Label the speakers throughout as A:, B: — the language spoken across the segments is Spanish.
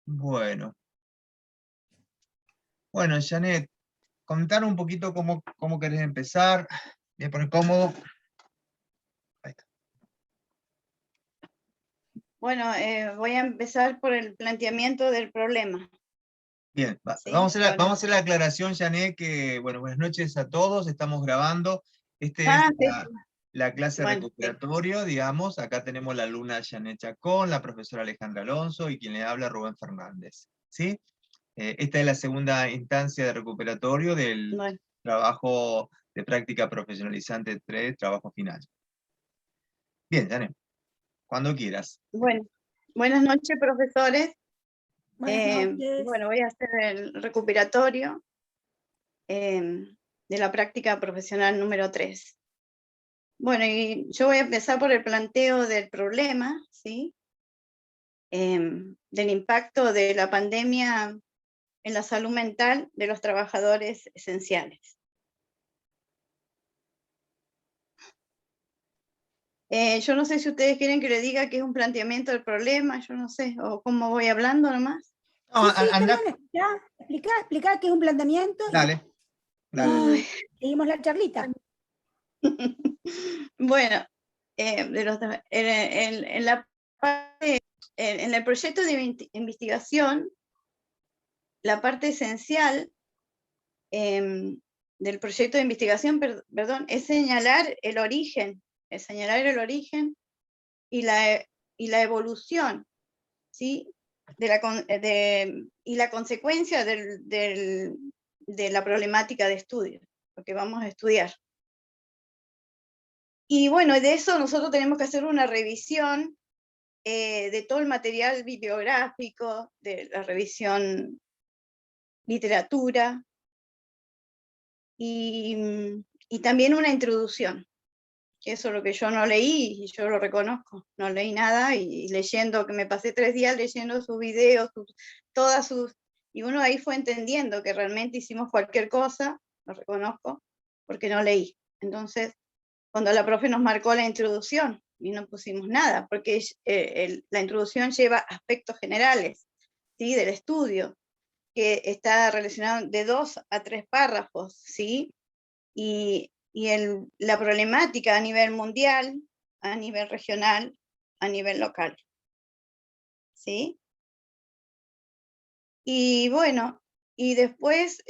A: Bueno. Bueno, Janet, contar un poquito cómo querés empezar. Voy a poner cómodo. Ahí está.
B: Bueno, voy a empezar por el planteamiento del problema.
A: Bien,
B: Sí,
A: vamos a hacer la aclaración, Janet, que, bueno, buenas noches a todos, estamos grabando. Este es
B: sí.
A: la clase
B: Bueno,
A: recuperatorio, digamos. Acá tenemos la alumna Janet Chacón, la profesora Alejandra Alonso y quien le habla Rubén Fernández. ¿Sí? Esta es la segunda instancia de recuperatorio del
B: bueno.
A: trabajo de práctica profesionalizante 3, trabajo final. Bien, Janet, cuando quieras.
B: Bueno, buenas noches, profesores.
C: Buenas noches.
B: Bueno, voy a hacer el recuperatorio de la práctica profesional número 3. Bueno, y yo voy a empezar por el planteo del problema, ¿sí? Del impacto de la pandemia en la salud mental de los trabajadores esenciales. Yo no sé si ustedes quieren que le diga que es un planteamiento del problema, yo no sé, o cómo voy hablando nomás.
A: No,
C: Sí,
A: anda,
C: está bien, explicar qué es un planteamiento.
A: dale.
C: Y seguimos la charlita.
B: Bueno, en el proyecto de investigación, la parte esencial del proyecto de investigación, perdón, es señalar el origen y la evolución, ¿sí? Y la consecuencia de la problemática de estudio, lo que vamos a estudiar. Y bueno, de eso nosotros tenemos que hacer una revisión de todo el material bibliográfico, de la revisión literatura, y también una introducción, que eso es lo que yo no leí, y yo lo reconozco, no leí nada, y leyendo, que me pasé 3 días leyendo sus videos, y uno ahí fue entendiendo que realmente hicimos cualquier cosa, lo reconozco, porque no leí. Entonces, cuando la profe nos marcó la introducción, y no pusimos nada, porque la introducción lleva aspectos generales, ¿sí? Del estudio, que está relacionado de 2 a 3 párrafos, ¿sí? Y la problemática a nivel mundial, a nivel regional, a nivel local, ¿sí? Y bueno, y después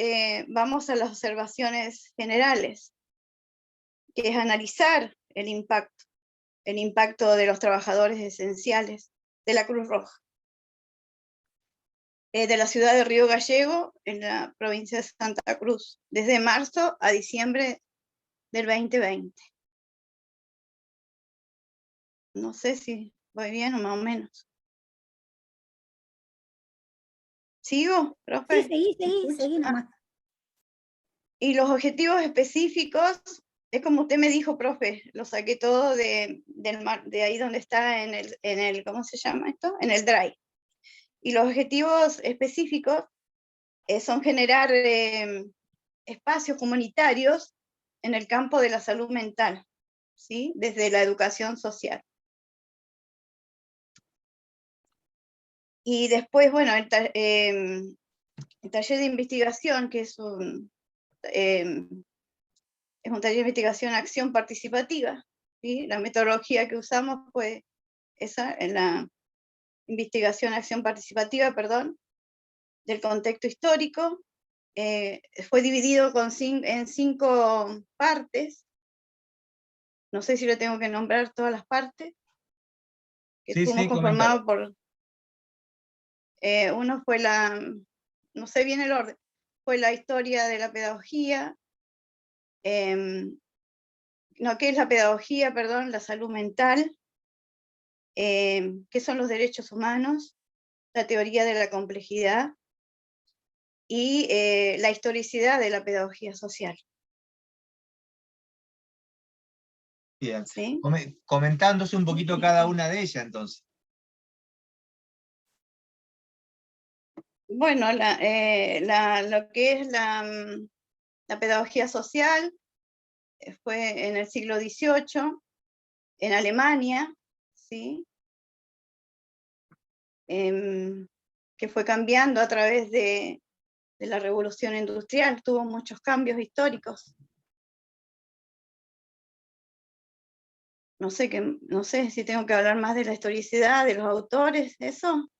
B: vamos a las observaciones generales, que es analizar el impacto de los trabajadores esenciales de la Cruz Roja, de la ciudad de Río Gallego, en la provincia de Santa Cruz, desde marzo a diciembre del 2020. No sé si voy bien o más o menos. ¿Sigo, profe?
C: Sí, seguí nomás.
B: Y los objetivos específicos, es como usted me dijo, profe, lo saqué todo de ahí donde está en el, ¿cómo se llama esto? En el Drive. Y los objetivos específicos son generar espacios comunitarios en el campo de la salud mental, ¿sí? Desde la educación social. Y después, bueno, el taller de investigación, que es un taller de investigación acción participativa, ¿sí? La metodología que usamos fue esa, en la investigación acción participativa, perdón, del contexto histórico. Fue dividido en 5 partes. No sé si le tengo que nombrar todas las partes, que
A: Sí,
B: fuimos conformados por... uno fue no sé bien el orden, fue la historia de la pedagogía, no, ¿qué es la pedagogía? Perdón, la salud mental, qué son los derechos humanos, la teoría de la complejidad y la historicidad de la pedagogía social.
A: Bien.
B: ¿Sí?
A: Comentándose un poquito cada una de ellas, entonces.
B: Bueno, lo que es la pedagogía social fue en el siglo XVIII, en Alemania, ¿sí? ¿Qué que fue cambiando a través de la revolución industrial, tuvo muchos cambios históricos. No sé si tengo que hablar más de la historicidad, de los autores, eso.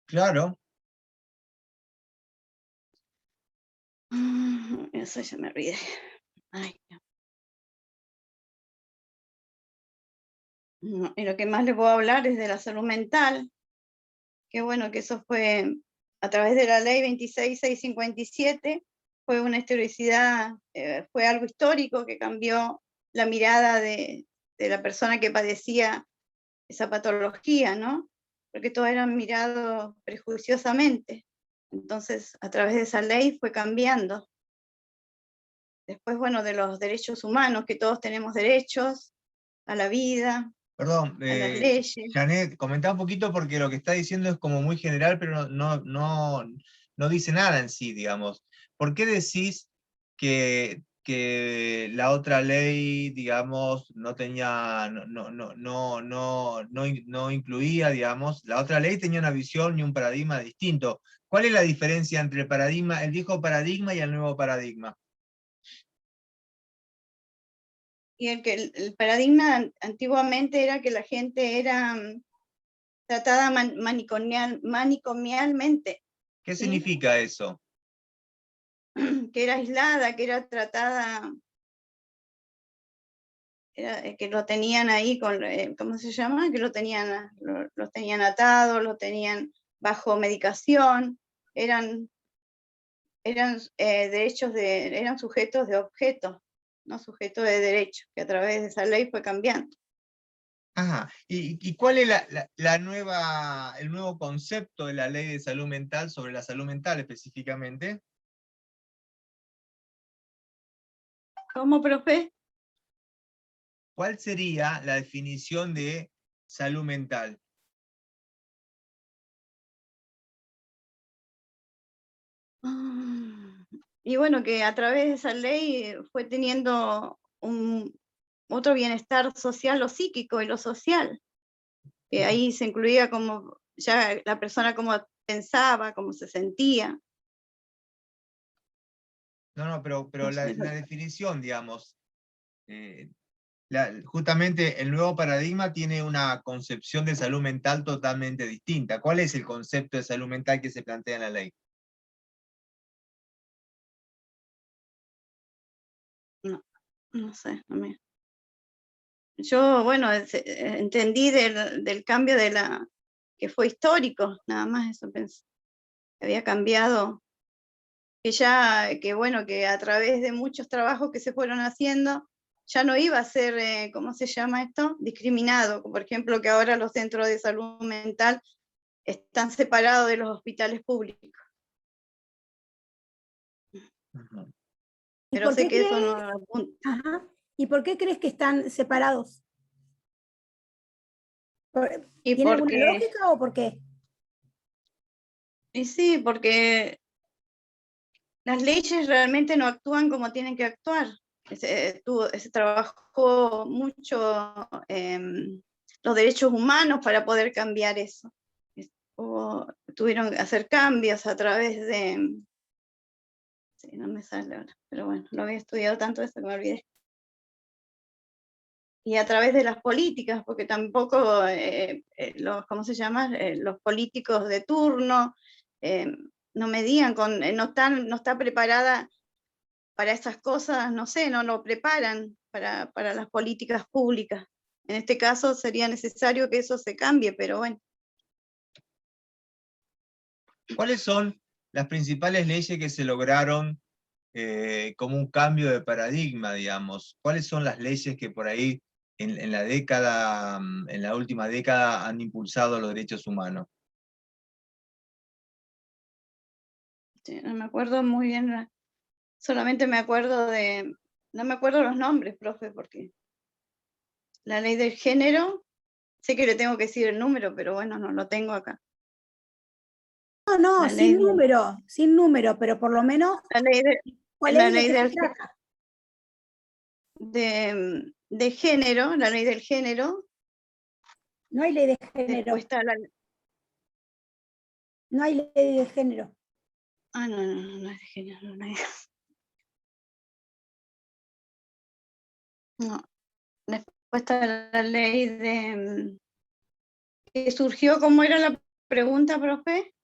A: Claro.
B: Eso ya me olvidé. Ay, no. Y lo que más le puedo hablar es de la salud mental. Qué bueno que eso fue a través de la ley 26657, fue una historicidad, fue algo histórico que cambió la mirada de la persona que padecía esa patología, ¿no? Porque todos eran mirados prejuiciosamente. Entonces, a través de esa ley fue cambiando. Después, bueno, de los derechos humanos, que todos tenemos derechos a la vida,
A: Perdón,
B: a las leyes.
A: Janet, comentá un poquito porque lo que está diciendo es como muy general, pero no dice nada en sí, digamos. ¿Por qué decís que la otra ley, digamos, no tenía, no incluía, digamos, la otra ley tenía una visión y un paradigma distinto? ¿Cuál es la diferencia entre el paradigma, el viejo paradigma y el nuevo paradigma?
B: Y el paradigma antiguamente era que la gente era tratada manicomialmente.
A: ¿Qué
B: ¿sí?
A: significa eso?
B: Que era aislada, que era tratada, que lo tenían ahí con, ¿cómo se llama? Que lo tenían, los tenían atados, lo tenían bajo medicación, eran derechos eran sujetos de objetos, no sujetos de derechos, que a través de esa ley fue cambiando.
A: Ajá. ¿Y cuál es el nuevo concepto de la ley de salud mental sobre la salud mental específicamente?
B: ¿Cómo, profe?
A: ¿Cuál sería la definición de salud mental?
B: Y bueno, que a través de esa ley fue teniendo otro bienestar social, lo psíquico y lo social. Que ahí se incluía como ya la persona cómo pensaba, cómo se sentía.
A: No, pero
B: No
A: la
B: sé.
A: definición, digamos, justamente el nuevo paradigma tiene una concepción de salud mental totalmente distinta. ¿Cuál es el concepto de salud mental que se plantea en la ley?
B: No sé. Yo, bueno, entendí del cambio que fue histórico, nada más eso pensé. Había cambiado, que bueno, que a través de muchos trabajos que se fueron haciendo, ya no iba a ser, ¿cómo se llama esto? Discriminado. Por ejemplo, que ahora los centros de salud mental están separados de los hospitales públicos.
A: Ujú.
B: Pero sé que eso no...
C: Ajá. ¿Y por qué crees que están separados? ¿Tiene alguna lógica o por qué?
B: Y sí, porque las leyes realmente no actúan como tienen que actuar. Se trabajó mucho los derechos humanos para poder cambiar eso. Tuvieron que hacer cambios a través de... Sí, no me sale ahora, pero bueno, lo había estudiado tanto eso que me olvidé. Y a través de las políticas, porque tampoco ¿cómo se llama? Los políticos de turno no medían, no está preparada para esas cosas, no sé, no lo preparan para las políticas públicas. En este caso sería necesario que eso se cambie, pero bueno.
A: ¿Cuáles son las principales leyes que se lograron como un cambio de paradigma, digamos? ¿Cuáles son las leyes que por ahí en la última década han impulsado los derechos humanos?
B: Sí, no me acuerdo muy bien, solamente me acuerdo no me acuerdo los nombres, profe, porque la ley del género, sé que le tengo que decir el número, pero bueno, no lo tengo acá.
C: No, sin número, pero por lo menos, ¿cuál es de qué se trata?
B: De género, la ley del género.
C: No hay ley de género.
B: Después está
C: No hay ley de género.
B: Ah, no es de género, no hay. No. Después está la ley de... ¿Que surgió? ¿Cómo era la pregunta, profe?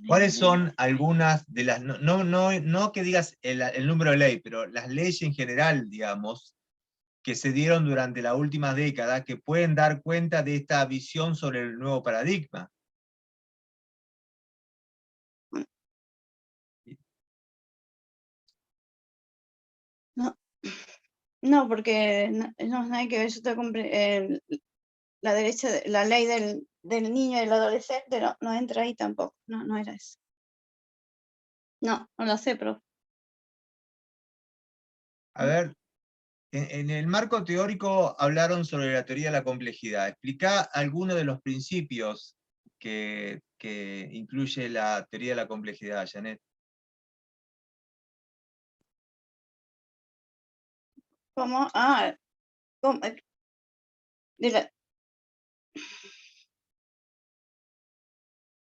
A: ¿Cuáles son algunas de las, no que digas el número de ley, pero las leyes en general, digamos, que se dieron durante la última década que pueden dar cuenta de esta visión sobre el nuevo paradigma?
B: No, porque no hay que ver, yo la derecha, la ley del niño y del adolescente no entra ahí tampoco, no era eso. No lo sé, profe.
A: A ver, en el marco teórico hablaron sobre la teoría de la complejidad. Explica algunos de los principios que incluye la teoría de la complejidad, Janet.
B: ¿Cómo? ¿Cómo?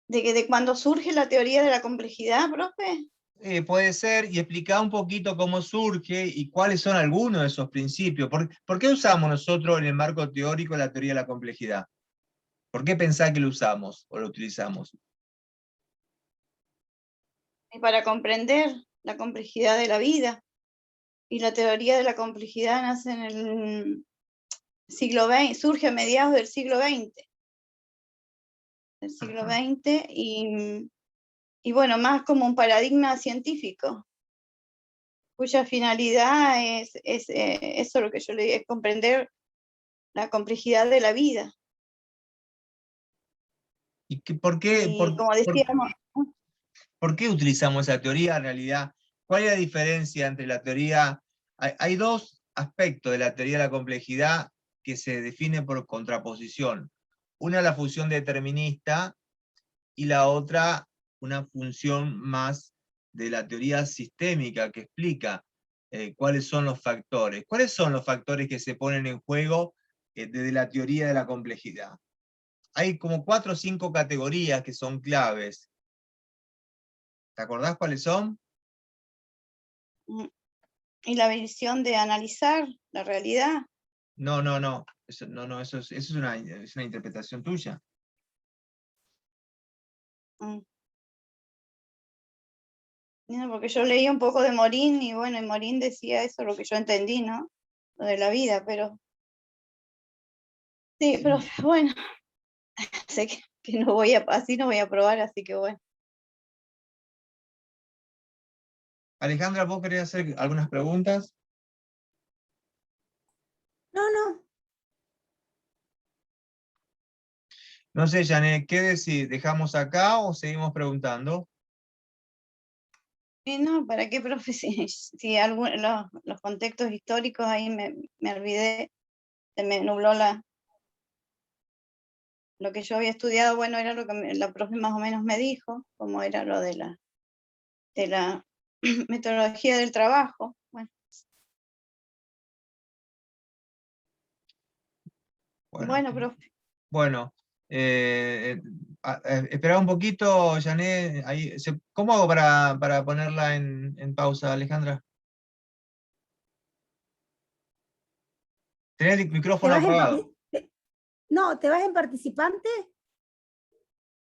B: ¿De cuando surge la teoría de la complejidad, profe?
A: Puede ser, y explicar un poquito cómo surge y cuáles son algunos de esos principios. ¿Por qué usamos nosotros en el marco teórico la teoría de la complejidad? ¿Por qué pensar que lo usamos o lo utilizamos?
B: Y para comprender la complejidad de la vida. Y la teoría de la complejidad nace en el siglo XX, surge a mediados del siglo XX. Y bueno, más como un paradigma científico, cuya finalidad es eso lo que yo le digo, es comprender la complejidad de la vida.
A: ¿Y por qué,
B: como decíamos,
A: por qué utilizamos esa teoría en realidad? ¿Cuál es la diferencia entre la teoría? Hay dos aspectos de la teoría de la complejidad que se definen por contraposición. Una la función determinista y la otra una función más de la teoría sistémica que explica cuáles son los factores. ¿Cuáles son los factores que se ponen en juego desde la teoría de la complejidad? Hay como 4 o 5 categorías que son claves. ¿Te acordás cuáles son?
B: y la visión de analizar la realidad.
A: No. Eso es una interpretación tuya.
B: No, porque yo leí un poco de Morín y bueno, y Morín decía eso, lo que yo entendí, ¿no? Lo de la vida, pero... Sí, pero bueno, sé que no voy así no voy a probar, así que bueno.
A: Alejandra, ¿vos querés hacer algunas preguntas?
C: No.
A: No sé, Janet, ¿qué decís? ¿Dejamos acá o seguimos preguntando?
B: No, ¿para qué, profe? Si los contextos históricos ahí me olvidé, se me nubló lo que yo había estudiado, bueno, era lo que la profe más o menos me dijo, como era lo de la metodología del trabajo. Bueno, profe.
A: Bueno, espera un poquito, Janet. ¿Cómo hago para ponerla en pausa, Alejandra? Tenés el micrófono apagado.
C: No, ¿te vas en participante?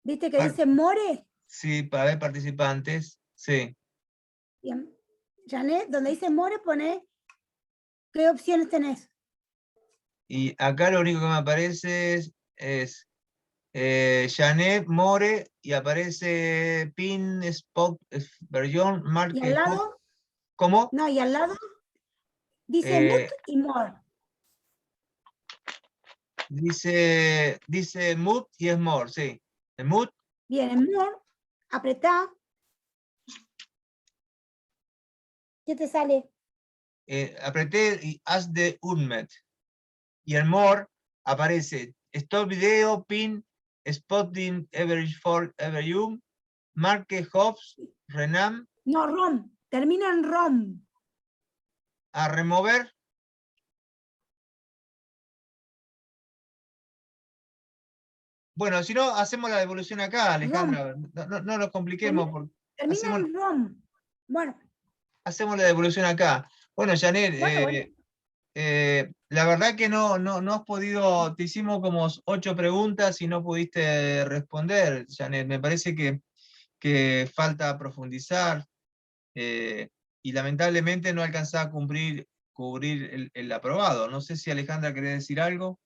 C: ¿Viste que dice More?
A: Sí, para ver participantes, sí.
C: Bien. Janet, donde dice More, pone ¿qué opciones tenés?
A: Y acá lo único que me aparece es Janet More y aparece Pin Spot Version Mark.
C: ¿Y al lado?
A: ¿Cómo?
C: No, y al lado dice Mut y More.
A: Dice Mood y es More, sí. ¿En Mood?
C: Bien, en More, apretá. ¿Qué te sale?
A: Apreté y haz de Unmet. Y en More aparece Stop Video, Pin, Spotting Average for Every Marque Hobbs, Renam.
C: No, ROM. Termina en ROM.
A: A remover. Bueno, si no, hacemos la devolución acá, Alejandra. No lo compliquemos.
C: Termina
A: Hacemos,
C: en ROM. Bueno,
A: hacemos la devolución acá. Bueno, Janet,
C: bueno.
A: la verdad que no has podido, te hicimos como 8 preguntas y no pudiste responder, Janet. Me parece que falta profundizar y lamentablemente no alcanzaba a cubrir el aprobado. No sé si Alejandra querés decir algo.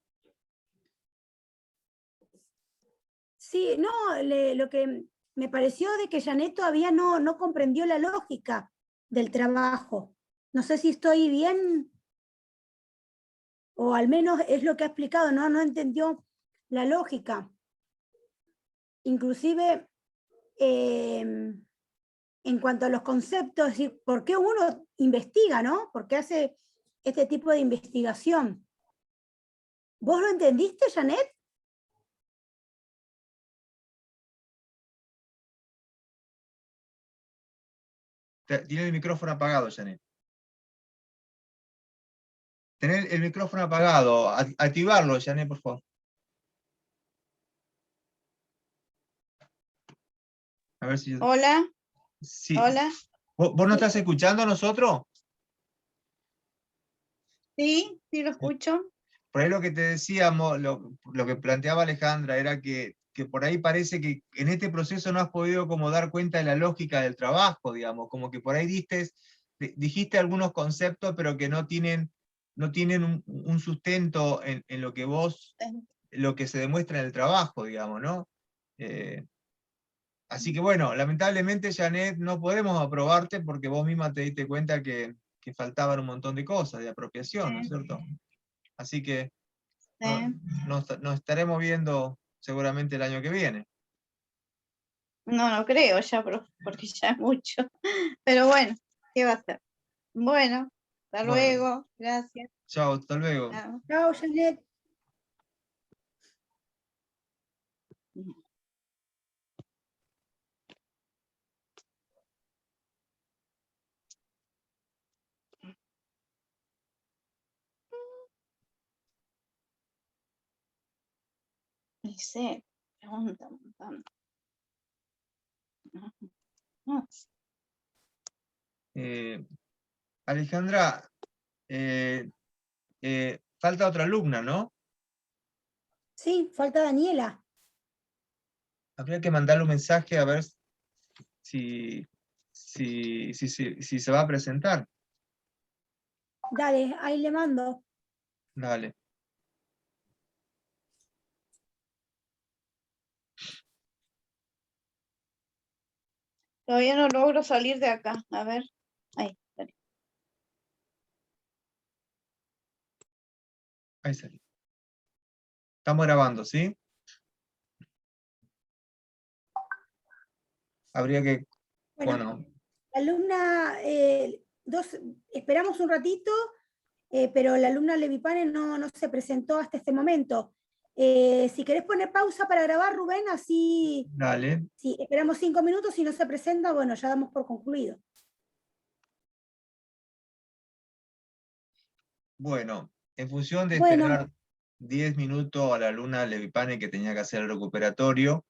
C: Sí, no, lo que me pareció de que Janet todavía no comprendió la lógica del trabajo. No sé si estoy bien, o al menos es lo que ha explicado, no entendió la lógica. Inclusive, en cuanto a los conceptos, es decir, ¿por qué uno investiga, no? ¿Por qué hace este tipo de investigación? ¿Vos lo entendiste, Janet?
A: Tiene el micrófono apagado, Janet. Tener el micrófono apagado. Activarlo, Janet, por favor. A ver si yo...
B: Hola,
A: Sí.
B: hola.
A: ¿Vos no estás escuchando a nosotros?
B: Sí, sí lo escucho.
A: Por ahí lo que te decíamos, lo que planteaba Alejandra, era que por ahí parece que en este proceso no has podido como dar cuenta de la lógica del trabajo, digamos, como que por ahí dijiste algunos conceptos, pero que no tienen un sustento en lo que lo que se demuestra en el trabajo, digamos, ¿no? Así que bueno, lamentablemente, Janet, no podemos aprobarte porque vos misma te diste cuenta que faltaban un montón de cosas de apropiación, ¿no es cierto? Así que nos estaremos viendo seguramente el año que viene.
B: No creo ya, porque ya es mucho. Pero bueno, ¿qué va a ser? Bueno, hasta
A: Bueno,
B: luego. Gracias.
A: chao, hasta luego.
B: Chao.
C: Chao, Janet.
B: No sé, pregunta un montón. No.
A: Alejandra, falta otra alumna, ¿no?
C: Sí, falta Daniela.
A: Habría que mandarle un mensaje a ver si se va a presentar.
C: Dale, ahí le mando.
A: Dale.
B: Todavía no logro salir de acá. A ver. Ahí, dale.
A: Ahí salí. Estamos grabando, ¿sí? Habría que, bueno,
C: La alumna, esperamos un ratito, pero la alumna Levipane no se presentó hasta este momento. Si querés poner pausa para grabar, Rubén, así
A: dale.
C: si esperamos 5 minutos, si no se presenta, bueno, ya damos por concluido.
A: Bueno, en función de
C: Bueno,
A: esperar 10 minutos a la alumna Levipane que tenía que hacer el recuperatorio,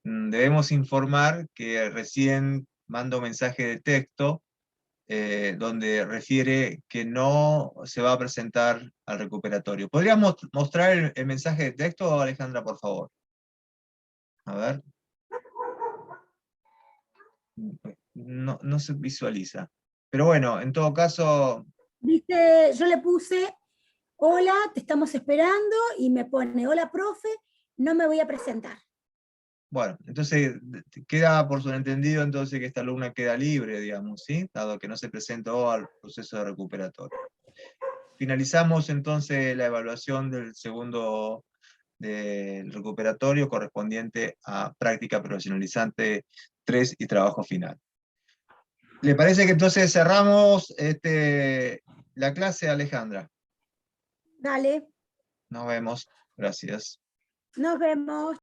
A: debemos informar que recién manda un mensaje de texto donde refiere que no se va a presentar al recuperatorio. ¿Podrías mostrar el mensaje de texto, Alejandra, por favor? A ver. No se visualiza. Pero bueno, en todo caso,
C: dice, yo le puse, hola, te estamos esperando, y me pone, hola, profe, no me voy a presentar.
A: bueno, entonces queda por sobreentendido entonces que esta alumna queda libre, digamos, ¿sí? Dado que no se presentó al proceso de recuperatorio. Finalizamos entonces la evaluación del segundo del recuperatorio correspondiente a práctica profesionalizante 3 y trabajo final. ¿Le parece que entonces cerramos la clase, Alejandra?
C: Dale,
A: Nos vemos. Gracias.
C: nos vemos.